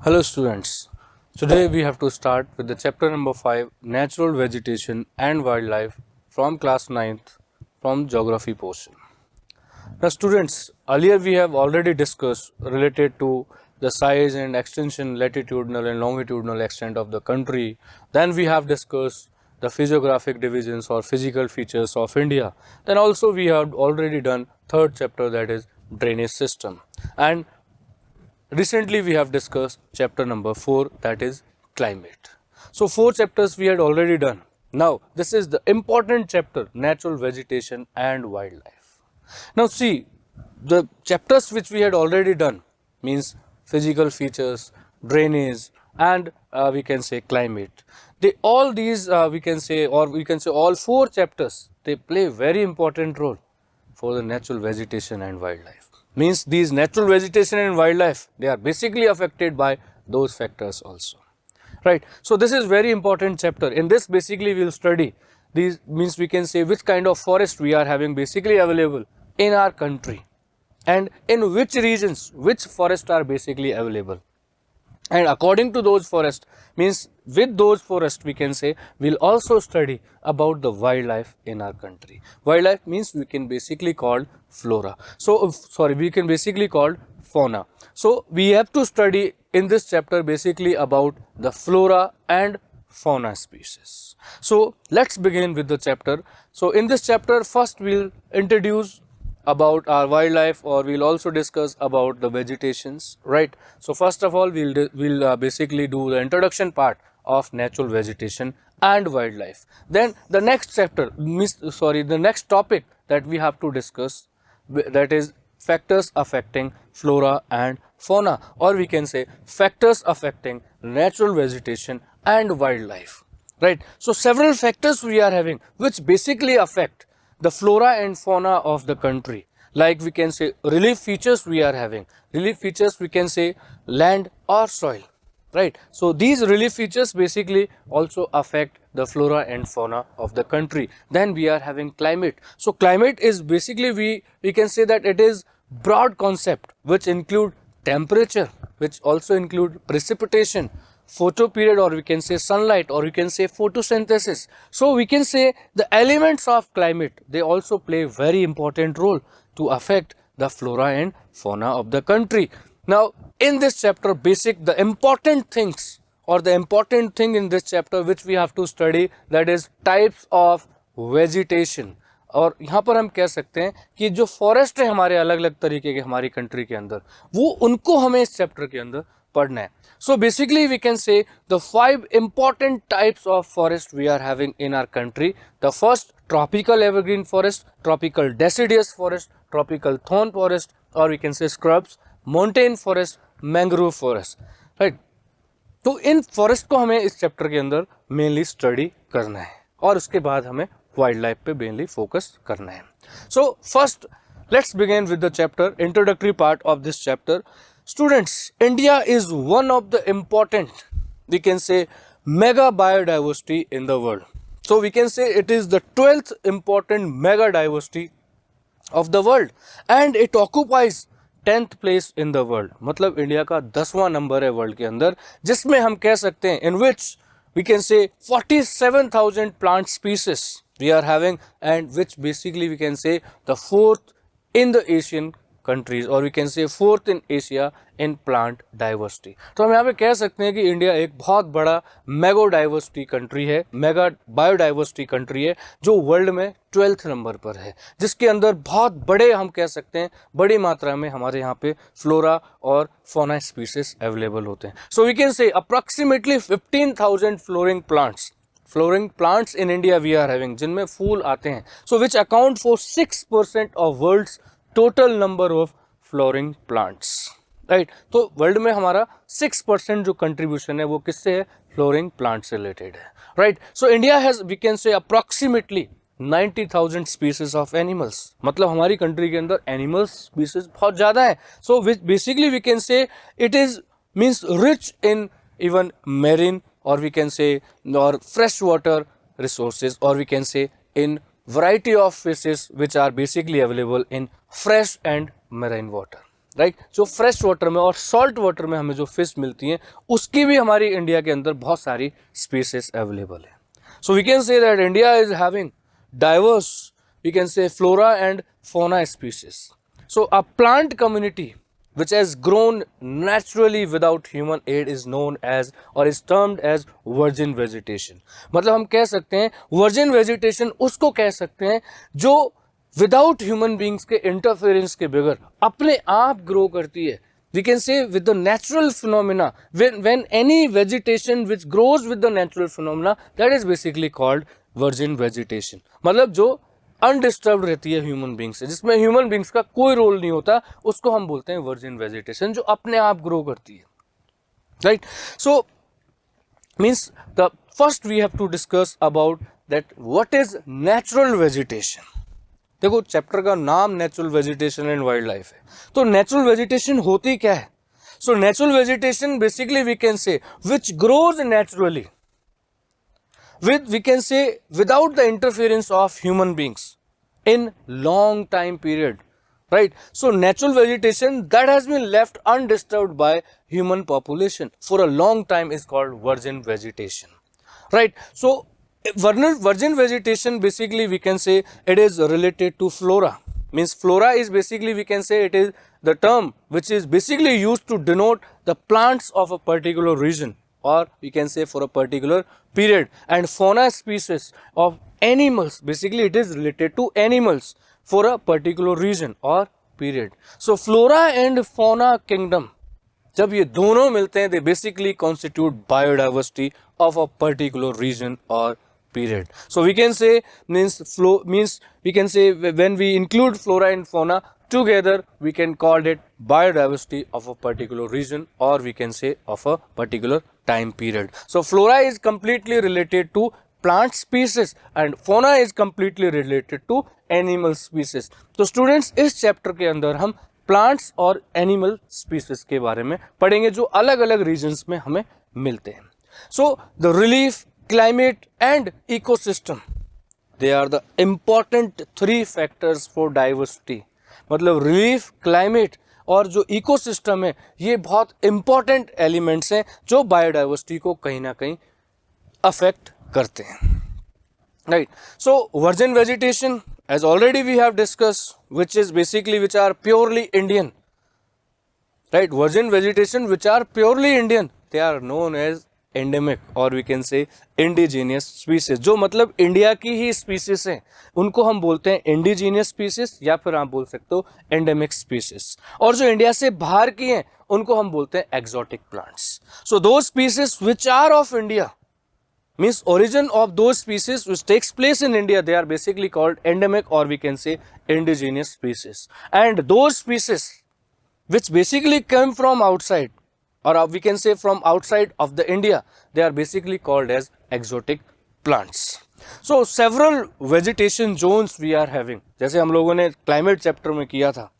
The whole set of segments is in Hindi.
Hello students, today we have to start with the chapter number 5 Natural Vegetation and Wildlife from class 9th from geography portion. Now students, earlier we have already discussed related to the size and extension, latitudinal and longitudinal extent of the country. Then we have discussed the physiographic divisions or physical features of India. Then also we have already done third chapter, that is drainage system. And recently we have discussed chapter number 4, that is climate. So 4 chapters we had already done. Now this is the important chapter, natural vegetation and wildlife. Now see, the chapters which we had already done means physical features, drainage and we can say climate. They all these we can say all 4 chapters, they play very important role for the natural vegetation and wildlife. Means these natural vegetation and wildlife, they are basically affected by those factors also, right? So this is very important chapter. In this basically we will study these, means we can say which kind of forest we are having basically available in our country and in which regions which forests are basically available. And according to those forests, means with those forests we can say we'll also study about the wildlife in our country. Wildlife means we can basically call flora. So we can basically call fauna. So we have to study in this chapter basically about the flora and fauna species. So let's begin with the chapter. So in this chapter first we'll introduce about our wildlife, or we'll also discuss about the vegetations, right? So first of all we'll basically do the introduction part of natural vegetation and wildlife. Then the next chapter the next topic that we have to discuss, that is factors affecting flora and fauna, or we can say factors affecting natural vegetation and wildlife, right? So several factors we are having which basically affect the flora and fauna of the country. Like we can say relief features we are having. Relief features we can say land or soil, right? So these relief features basically also affect the flora and fauna of the country. Then we are having climate. So climate is basically we can say that it is broad concept which include temperature, which also include precipitation, photo period, or we can say sunlight, or we can say photosynthesis. So we can say the elements of climate, they also play very important role to affect the flora and fauna of the country. Now in this chapter the important things, or the important thing in this chapter which we have to study, that is types of vegetation. और यहाँ पर हम कह सकते हैं कि जो फॉरेस्ट है हमारे अलग अलग तरीके के हमारी कंट्री के अंदर, वो उनको हमें इस चैप्टर के अंदर पढ़ना है. So basically we can say the 5 important types of forest we are having in our country. The first, tropical evergreen forest, tropical deciduous forest, tropical thorn forest, or we can say scrubs, montane forest, mangrove forest, right? तो इन फॉरेस्ट को हमें इस चैप्टर के अंदर मेनली स्टडी करना है और उसके बाद हमें वाइल्ड लाइफ पे मेनली फोकस करना है. So first let's begin with the chapter, introductory part of this chapter. Students, India is one of the important, we can say, mega biodiversity in the world. So we can say it is the 12th important mega diversity of the world and it occupies 10th place in the world. मतलब इंडिया का 10वां नंबर है वर्ल्ड के अंदर, जिसमें हम कह सकते हैं in which we can say 47,000 plant species we are having, and which basically we can say the 4th in the Asian countries, or we can say 4th in Asia in plant diversity. तो हम यहाँ पे कह सकते हैं कि इंडिया एक बहुत बड़ा मेगा डाइवर्सिटी कंट्री है, मेगा बायोडाइवर्सिटी कंट्री है, जो वर्ल्ड में 12th नंबर पर है, जिसके अंदर बहुत बड़े हम कह सकते हैं बड़ी मात्रा में हमारे यहाँ पे फ्लोरा और फौना स्पीसीज अवेलेबल होते हैं. So we can say approximately 15,000 flowering plants in India we are having, जिनमें फूल आते हैं. So which account for 6% of world's total number of flowering plants, right? तो वर्ल्ड में हमारा 6% जो कंट्रीब्यूशन है वो किससे है? फ्लोरिंग प्लांट से रिलेटेड है, right? So India has we can say approximately 90,000 species of animals. मतलब हमारी कंट्री के अंदर एनिमल्स स्पीसीज बहुत ज़्यादा है. So basically we can say it is means rich in even marine, or we can say or fresh water resources, or we can say in variety of fishes which are basically available in fresh and marine water. Right, जो फ्रेश वाटर में और सॉल्ट वाटर में हमें जो फिश मिलती हैं उसकी भी हमारी इंडिया के अंदर बहुत सारी स्पीसीज अवेलेबल है. So we can say that India is having diverse, we can say flora and fauna species. So a plant community which has grown naturally without human aid is known as or is termed as virgin vegetation. मतलब हम कह सकते हैं virgin vegetation उसको कह सकते हैं जो without human beings के interference के बगैर अपने आप grow करती है. We can say with the natural phenomena, when any vegetation which grows with the natural phenomena, that is basically called virgin vegetation. मतलब जो अनडिस्टर्ब रहती है ह्यूमन बींग्स से, जिसमें ह्यूमन बींग्स का कोई रोल नहीं होता, उसको हम बोलते हैं वर्जिन वेजिटेशन, जो अपने आप ग्रो करती है. Right, so means the first we have to discuss about that what is natural vegetation. देखो चैप्टर का नाम natural vegetation and wildlife है, तो नेचुरल वेजिटेशन होती क्या है? So natural vegetation basically we can say which grows naturally with, we can say, without the interference of human beings in long time period, right? So natural vegetation that has been left undisturbed by human population for a long time is called virgin vegetation, right? So virgin vegetation basically we can say it is related to flora. Means flora is basically we can say it is the term which is basically used to denote the plants of a particular region, or we can say for a particular period. And fauna species of animals, basically it is related to animals for a particular region or period. So flora and fauna kingdom, जब ये दोनों मिलते हैं, they basically constitute biodiversity of a particular region or period. So we can say means we can say when we include flora and fauna together, we can call it biodiversity of a particular region, or we can say of a particular time period. So flora is completely related to plant species and fauna is completely related to animal species. तो students इस chapter के अंदर हम plants और animal species के बारे में पढ़ेंगे जो अलग अलग regions में हमें मिलते हैं. So the relief, climate and ecosystem, they are the important three factors for diversity. मतलब रिलीफ, क्लाइमेट और जो इकोसिस्टम है, ये बहुत इंपॉर्टेंट एलिमेंट्स हैं जो बायोडाइवर्सिटी को कहीं ना कहीं अफेक्ट करते हैं. Right, so virgin vegetation as already we have discuss which is basically which are purely Indian. Right, virgin vegetation which are purely Indian, they are known as endemic और we can say indigenous species. जो मतलब इंडिया की ही स्पीसीज हैं उनको हम बोलते हैं इंडिजीनियस स्पीसीज, या फिर आप बोल सकते हो एंडेमिक स्पीसीज. और जो इंडिया से बाहर की हैं उनको हम बोलते हैं exotic plants. So those species which are of India, means origin of those species which takes place in India, they are basically called endemic or we can say indigenous species. And those species which basically come from outside, or we can say from outside of the India, they are basically called as exotic plants. So several vegetation zones we are having. जैसे हम लोगों ने climate chapter में किया था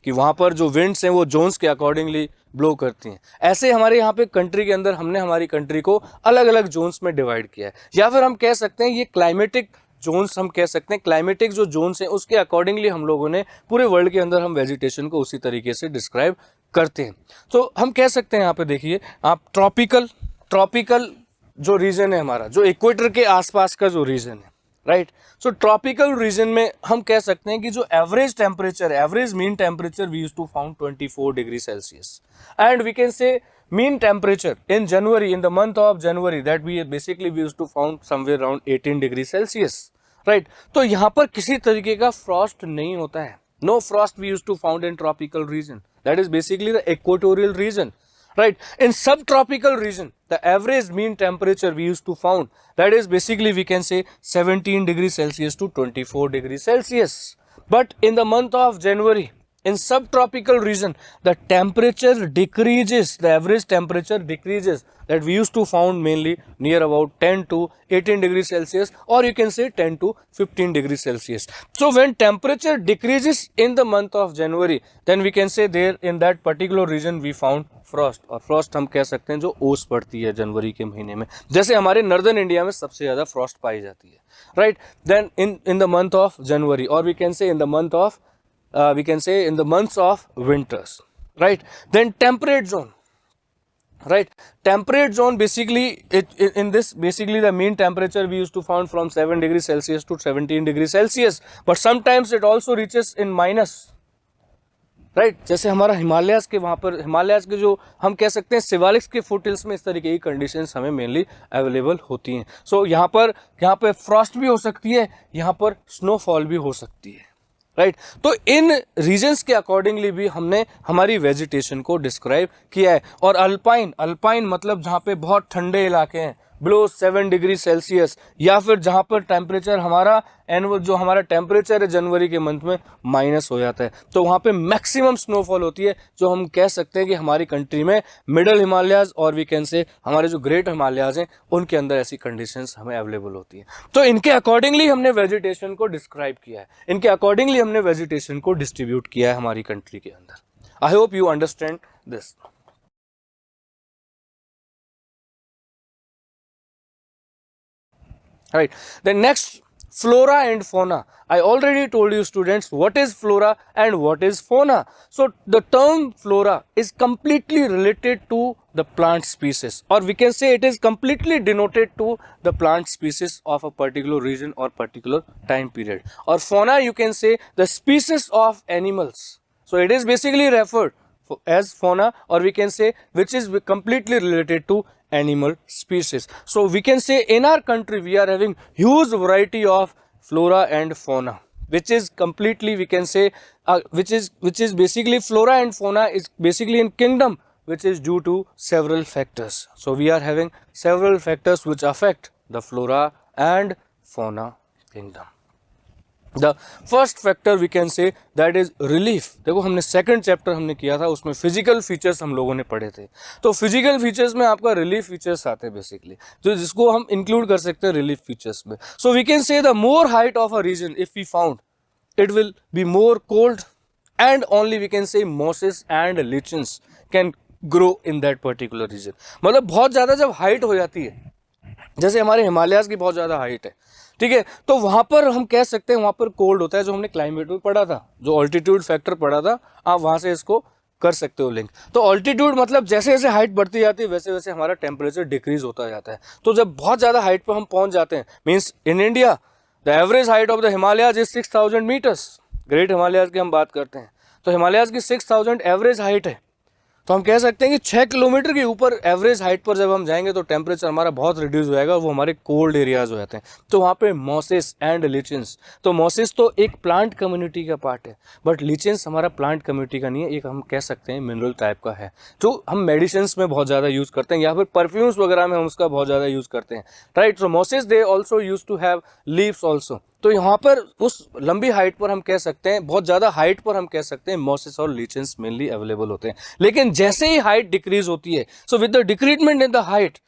कि वहाँ पर जो winds हैं वो zones के accordingly ब्लो करती हैं, ऐसे हमारे यहाँ पे कंट्री के अंदर हमने हमारी कंट्री को अलग अलग जोन्स में डिवाइड किया है. या फिर हम कह सकते हैं ये क्लाइमेटिक जोन्स, हम कह सकते हैं क्लाइमेटिक जो जोन्स हैं उसके अकॉर्डिंगली हम लोगों ने पूरे वर्ल्ड के अंदर हम वेजिटेशन को उसी तरीके से डिस्क्राइब करते हैं. तो हम कह सकते हैं यहाँ पे देखिए आप ट्रॉपिकल जो रीजन है हमारा, जो इक्वेटर के आसपास का जो रीजन है, राइट. सो ट्रॉपिकल रीजन में हम कह सकते हैं कि जो average temperature, average mean temperature we used to found 24 degree Celsius. And we can say mean temperature in January, in the month of January, that we basically we used to found somewhere around 18 degree Celsius, right. तो यहाँ पर किसी तरीके का frost नहीं होता है. No frost we used to found in tropical region. That is basically the equatorial region, right. In subtropical region, the average mean temperature we used to found, that is basically we can say 17 degree Celsius to 24 degree Celsius. But in the month of January, in subtropical region, the temperature decreases, the average temperature decreases, that we used to found mainly near about 10 to 18 degrees Celsius, or you can say 10 to 15 degrees Celsius. So when temperature decreases in the month of January, then we can say there in that particular region we found frost. और frost हम कह सकते हैं जो ओस पड़ती है जनवरी के महीने में, जैसे हमारे नॉर्दर्न इंडिया में सबसे ज़्यादा frost पाई जाती है, right. Then in the month of January, or we can say in the month of we can say in the months of winters, right? Then temperate zone, right? Temperate zone, basically in this, basically the mean temperature we used to found from 7 degrees Celsius to 17 degrees Celsius, but sometimes it also reaches in minus, right जैसे हमारा हिमालयाज के वहाँ पर, हिमालयाज के जो हम कह सकते हैं सिवालिक्स के फुटहिल्स में इस तरीके की कंडीशंस हमें मेनली अवेलेबल होती हैं. सो यहाँ पर फ्रॉस्ट भी हो सकती है, यहाँ पर स्नोफॉल भी हो सकती है, राइट. तो इन रीजन्स के अकॉर्डिंगली भी हमने हमारी वेजिटेशन को डिस्क्राइब किया है. और अल्पाइन मतलब जहाँ पे बहुत ठंडे इलाके हैं, बिलो 7 डिग्री सेल्सियस, या फिर जहाँ पर टेम्परेचर हमारा जो हमारा टेम्परेचर है जनवरी के मंथ में माइनस हो जाता है, तो वहाँ पे मैक्सिमम स्नोफॉल होती है, जो हम कह सकते हैं कि हमारी कंट्री में मिडल हिमालयाज और वी कैन से हमारे जो ग्रेट हिमालयाज हैं उनके अंदर ऐसी कंडीशंस हमें अवेलेबल होती हैं. तो इनके अकॉर्डिंगली हमने वेजिटेशन को डिस्क्राइब किया है, इनके अकॉर्डिंगली हमने वेजिटेशन को डिस्ट्रीब्यूट किया है हमारी कंट्री के अंदर. I hope you understand this. Right. Then next, flora and fauna. I already told you students what is flora and what is fauna. So the term flora is completely related to the plant species, or we can say it is completely denoted to the plant species of a particular region or particular time period. Or fauna, you can say the species of animals. So it is basically referred as fauna, or we can say which is completely related to animal species. So we can say in our country we are having huge variety of flora and fauna, which is completely, we can say which is basically flora and fauna is basically in kingdom, which is due to several factors. So we are having several factors which affect the flora and fauna kingdom. The first factor we can say that is relief. देखो हमने सेकंड चैप्टर हमने किया था, उसमें फिजिकल फीचर्स हम लोगों ने पढ़े थे. तो फिजिकल फीचर्स में आपका रिलीफ फीचर्स आते हैं बेसिकली, तो जिसको हम इंक्लूड कर सकते हैं रिलीफ फीचर्स में. So we can say the more height of a region if we found it will be more cold, and only we can say mosses and lichens can grow in that particular region. मतलब बहुत ज़्यादा जब हाइट हो जाती है, जैसे हमारे हिमालयाज की बहुत ज़्यादा हाइट है, ठीक है, तो वहाँ पर हम कह सकते हैं वहाँ पर कोल्ड होता है, जो हमने क्लाइमेट में पढ़ा था, जो ऑल्टीट्यूड फैक्टर पढ़ा था, आप वहाँ से इसको कर सकते हो लिंक. तो ऑल्टीट्यूड मतलब जैसे जैसे हाइट बढ़ती जाती है वैसे वैसे हमारा टेम्परेचर डिक्रीज होता जाता है. तो जब बहुत ज़्यादा हाइट पर हम पहुँच जाते हैं, means in India the average height of the Himalayas is 6000 metres. Great Himalayas की हम बात करते हैं तो हिमालयाज की 6000 एवरेज हाइट है. तो हम कह सकते हैं कि 6 किलोमीटर के ऊपर एवरेज हाइट पर जब हम जाएंगे तो टेम्परेचर हमारा बहुत रिड्यूस हो जाएगा, वो हमारे कोल्ड एरियाज हो जाते हैं. तो वहाँ पे मॉसेस एंड लिचन्स, तो मॉसेस तो एक प्लांट कम्युनिटी का पार्ट है, बट लिचन्स हमारा प्लांट कम्युनिटी का नहीं है, एक हम कह सकते हैं मिनरल टाइप का है, जो हम मेडिसिन्स में बहुत ज़्यादा यूज़ करते हैं, या फिर परफ्यूम्स वगैरह में हम उसका बहुत ज़्यादा यूज़ करते हैं, right. So mosses they also use to have leaves also. तो यहाँ पर उस लंबी हाइट पर हम कह सकते हैं, बहुत ज़्यादा हाइट पर हम कह सकते हैं मॉसेस और लिचन्स मेनली अवेलेबल होते हैं. लेकिन जैसे ही हाइट डिक्रीज होती है, so with the decreasement in the height,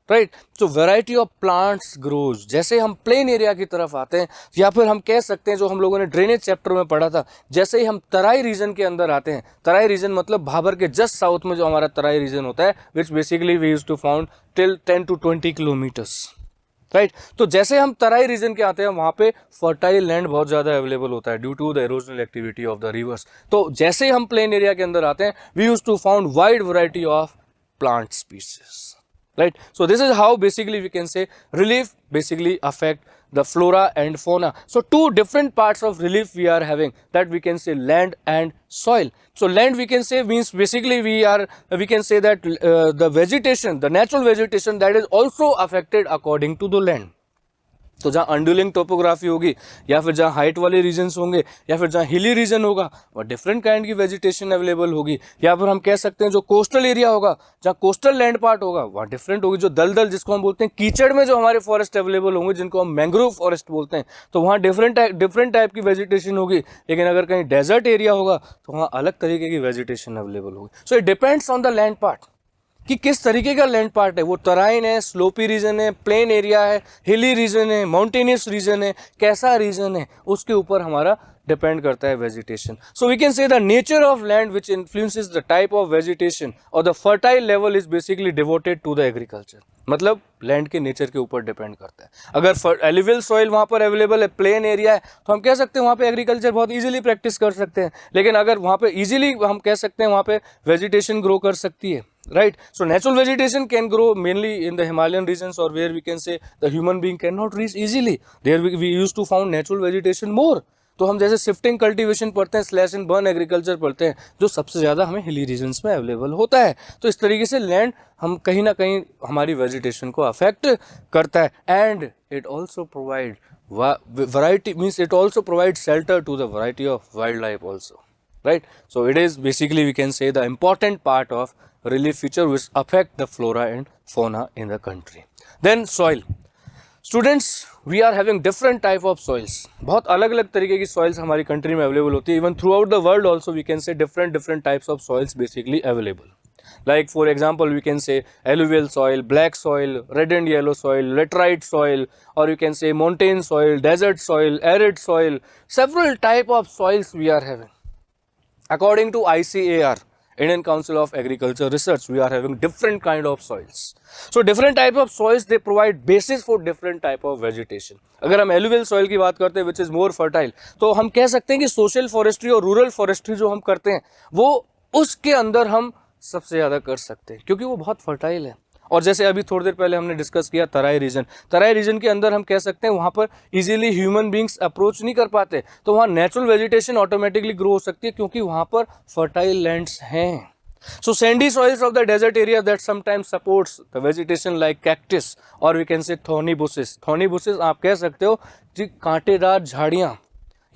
right, so variety of plants grows. जैसे हम प्लेन एरिया की तरफ आते हैं, या फिर हम कह सकते हैं जो हम लोगों ने ड्रेनेज चैप्टर में पढ़ा था, जैसे ही हम तराई रीजन के अंदर आते हैं, तराई रीजन मतलब भाबर के जस्ट साउथ में जो हमारा तराई रीजन होता है, which basically we use to found till 10 to 20 kilometres, right. तो जैसे हम तराई रीजन के आते हैं, वहाँ पे फर्टाइल लैंड बहुत ज़्यादा अवेलेबल होता है due to the erosional activity of the rivers. तो जैसे ही हम प्लेन एरिया के अंदर आते हैं, we use to found wide variety of plant species, right. So this is how basically we can say relief basically affect the flora and fauna. So two different parts of relief we are having, that we can say land and soil. So land we can say means basically we can say that the vegetation, the natural vegetation, that is also affected according to the land. तो जहाँ अंडुलिंग टोपोग्राफी होगी, या फिर जहाँ हाइट वाले रीजन्स होंगे, या फिर जहाँ हिली रीजन होगा, वह डिफरेंट काइंड की वेजिटेशन अवेलेबल होगी. या फिर हम कह सकते हैं जो कोस्टल एरिया होगा, जहाँ कोस्टल लैंड पार्ट होगा, वहाँ डिफरेंट होगी. जो दलदल जिसको हम बोलते हैं कीचड़ में जो हमारे फॉरेस्ट अवेलेबल होंगे, जिनको हम मैंग्रोव फॉरेस्ट बोलते हैं, तो वहाँ डिफरेंट टाइप की वेजिटेशन होगी. लेकिन अगर कहीं डेजर्ट एरिया होगा तो वहाँ अलग तरीके की वेजिटेशन अवेलेबल होगी. So it depends on the land part कि किस तरीके का लैंड पार्ट है, वो टराइन है, स्लोपी रीजन है, प्लेन एरिया है, हिली रीजन है, माउंटेनियस रीजन है, कैसा रीजन है, उसके ऊपर हमारा डिपेंड करता है vegetation. So we can say the nature of land which influences the type of vegetation और the fertile level is basically devoted to the agriculture. मतलब लैंड के नेचर के ऊपर डिपेंड करता है. अगर एलुवियल सॉइल वहाँ पर अवेलेबल है, प्लेन एरिया है, तो हम कह सकते हैं वहाँ पे एग्रीकल्चर बहुत इजीली प्रैक्टिस कर सकते हैं. लेकिन अगर वहाँ पे इजीली हम कह सकते हैं वहाँ पे वेजिटेशन ग्रो कर सकती है, right? So natural vegetation can grow mainly in the Himalayan regions or where we can say the human being cannot reach easily. There we used to found natural vegetation more. तो हम जैसे शिफ्टिंग कल्टीवेशन पढ़ते हैं, स्लैश एंड बर्न एग्रीकल्चर पढ़ते हैं, जो सबसे ज़्यादा हमें हिली रीजन्स में अवेलेबल होता है. तो इस तरीके से लैंड हम कहीं ना कहीं हमारी वेजिटेशन को अफेक्ट करता है. And it also provide variety, means it also provide shelter to the variety of wildlife also, right? So it is basically, we can say, the important part of relief feature which affect the flora and fauna in the country. Then soil. Students, we are having different type of soils. बहुत अलग अलग तरीके की soils हमारी country में available होती है. Even throughout the world also we can say different types of soils basically available. Like for example, we can say alluvial soil, black soil, red and yellow soil, laterite soil, or you can say montane soil, desert soil, arid soil. Several type of soils we are having. According to ICAR, Indian Council of Agriculture Research, we are having different kind of soils. So different type of soils, they provide basis for different type of vegetation. अगर हम alluvial soil की बात करते हैं which is more fertile, तो हम कह सकते हैं कि social forestry और rural forestry जो हम करते हैं वो उसके अंदर हम सबसे ज़्यादा कर सकते हैं क्योंकि वो बहुत फर्टाइल है. और जैसे अभी थोड़ी देर पहले हमने डिस्कस किया तराई रीजन के अंदर हम कह सकते हैं वहाँ पर इजीली ह्यूमन बींग्स अप्रोच नहीं कर पाते, तो वहाँ नेचुरल वेजिटेशन ऑटोमेटिकली ग्रो हो सकती है क्योंकि वहाँ पर फर्टाइल लैंड्स हैं. So sandy soils of the desert area that sometimes supports the vegetation like cactus or we can say thorny bushes. Thorny bushes आप कह सकते हो जी कांटेदार झाड़ियाँ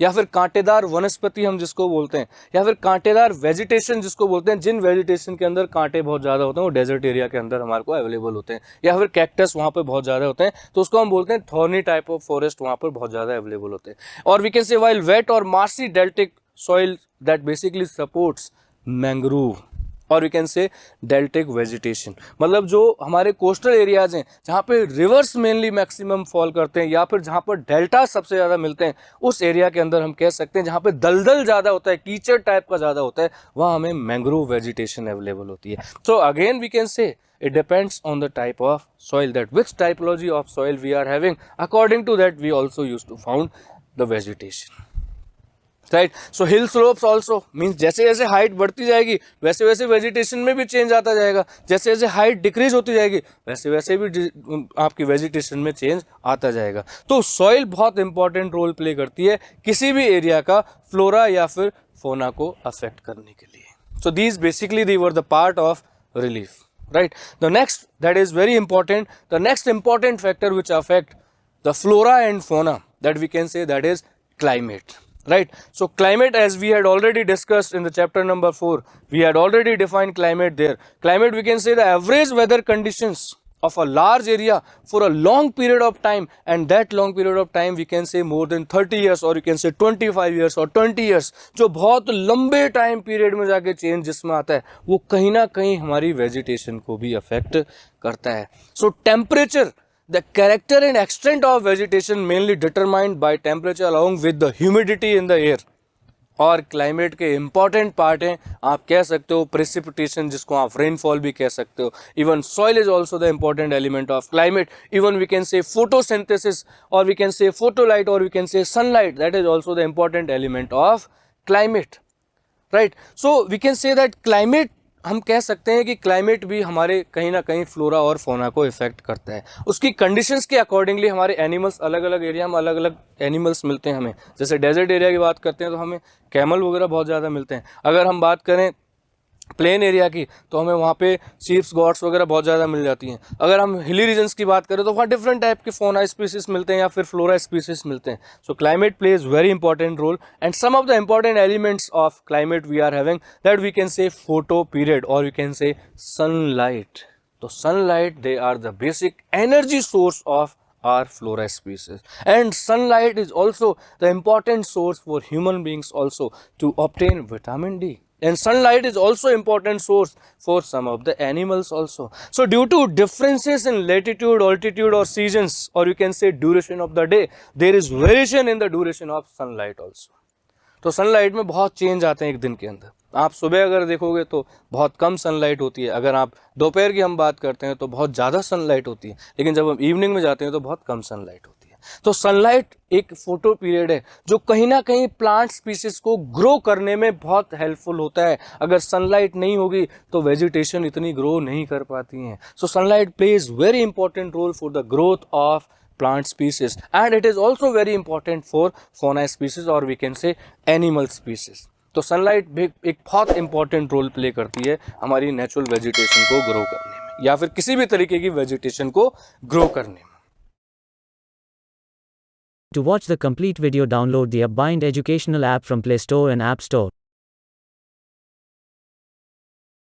या फिर कांटेदार वनस्पति हम जिसको बोलते हैं, या फिर कांटेदार वेजिटेशन जिसको बोलते हैं, जिन वेजिटेशन के अंदर कांटे बहुत ज़्यादा होते हैं वो डेजर्ट एरिया के अंदर हमारे को अवेलेबल होते हैं, या फिर कैक्टस वहाँ पे बहुत ज़्यादा होते हैं, तो उसको हम बोलते हैं थॉर्नी टाइप ऑफ फॉरेस्ट वहाँ पर बहुत ज़्यादा अवेलेबल होते हैं. और we can say while wet और marshy deltaic soil that basically supports mangrove और we can say deltaic vegetation. मतलब जो हमारे कोस्टल एरियाज हैं जहाँ पे रिवर्स मेनली मैक्सिमम फॉल करते हैं या फिर जहाँ पर डेल्टा सबसे ज़्यादा मिलते हैं, उस एरिया के अंदर हम कह सकते हैं जहाँ पे दलदल ज़्यादा होता है, कीचड़ टाइप का ज़्यादा होता है, वहाँ हमें मैंग्रोव वेजिटेशन अवेलेबल होती है. So again we can say it depends on the type of soil, that which typology of soil we are having, according to that we also used to found the vegetation. Right. So hill slopes also means जैसे जैसे हाइट बढ़ती जाएगी वैसे वैसे वेजिटेशन में भी चेंज आता जाएगा, जैसे जैसे हाइट डिक्रीज होती जाएगी वैसे वैसे भी आपकी वेजिटेशन में चेंज आता जाएगा. तो सॉइल बहुत इंपॉर्टेंट रोल प्ले करती है किसी भी एरिया का फ्लोरा या फिर फोना को अफेक्ट करने के लिए. So these basically they were the part of relief. Right. The next that is very important, the next important factor which affect the flora and fauna that we can say that is climate. Right. So climate, as we had already discussed in the chapter number 4, we had already defined climate there. Climate, we can say the average weather conditions of a large area for a long period of time, and that long period of time we can say more than 30 years or you can say 25 years or 20 years, जो बहुत लंबे टाइम पीरियड में जाके चेंज जिसमें आता है वो कहीं ना कहीं हमारी वेजिटेशन को भी अफेक्ट करता है. सो temperature, the character and extent of vegetation mainly determined by temperature along with the humidity in the air. और क्लाइमेट के इम्पॉर्टेंट पार्ट हैं, आप कह सकते हो प्रेसिपिटेशन जिसको आप रेनफॉल भी कह सकते हो. Even soil is also the important element of climate. Even we can say photosynthesis और वी कैन से फोटोलाइट और we can say sunlight, that is also the important element of climate. Right. So we can say that climate, हम कह सकते हैं कि क्लाइमेट भी हमारे कहीं ना कहीं फ्लोरा और फोना को इफेक्ट करता है. उसकी कंडीशंस के अकॉर्डिंगली हमारे एनिमल्स अलग अलग एरिया में अलग अलग एनिमल्स मिलते हैं हमें. जैसे डेजर्ट एरिया की बात करते हैं तो हमें कैमल वगैरह बहुत ज़्यादा मिलते हैं. अगर हम बात करें प्लेन एरिया की तो हमें वहाँ पे शीप्स गॉट्स वगैरह बहुत ज़्यादा मिल जाती हैं. अगर हम हिली रीजन्स की बात करें तो वहाँ डिफरेंट टाइप के फोना स्पीसीज मिलते हैं या फिर फ्लोरा स्पीसीज मिलते हैं. So climate plays very important role and some of the important elements of climate we are having that we can say photo period और वी कैन से सनलाइट. तो sunlight, they are the basic energy source of our flora species, and sunlight is also the important source for human beings also to obtain vitamin D, and sunlight is also important source for some of the animals also. So due to differences in latitude, altitude or seasons or you can say duration of the day, there is variation in the duration of sunlight also. तो सनलाइट में बहुत चेंज आते हैं एक दिन के अंदर। आप सुबह अगर देखोगे तो बहुत कम सनलाइट होती है, अगर आप दोपहर की हम बात करते हैं तो बहुत ज़्यादा सनलाइट होती है, लेकिन जब हम इवनिंग में जाते हैं तो बहुत कम सनलाइट होती है। तो सनलाइट एक फोटो पीरियड है जो कहीं ना कहीं प्लांट स्पीसीज को ग्रो करने में बहुत हेल्पफुल होता है। अगर सनलाइट नहीं होगी तो वेजिटेशन इतनी ग्रो नहीं कर पाती हैं। So sunlight plays very important role for the growth of plant species, and it is also very important for fauna species or we can say animal species. तो सनलाइट भी एक बहुत इंपॉर्टेंट रोल प्ले करती है हमारी नेचुरल वेजिटेशन को ग्रो करने में या फिर किसी भी तरीके की वेजिटेशन को ग्रो करने में। To watch the complete video, download the UpBind educational app from Play Store and App Store.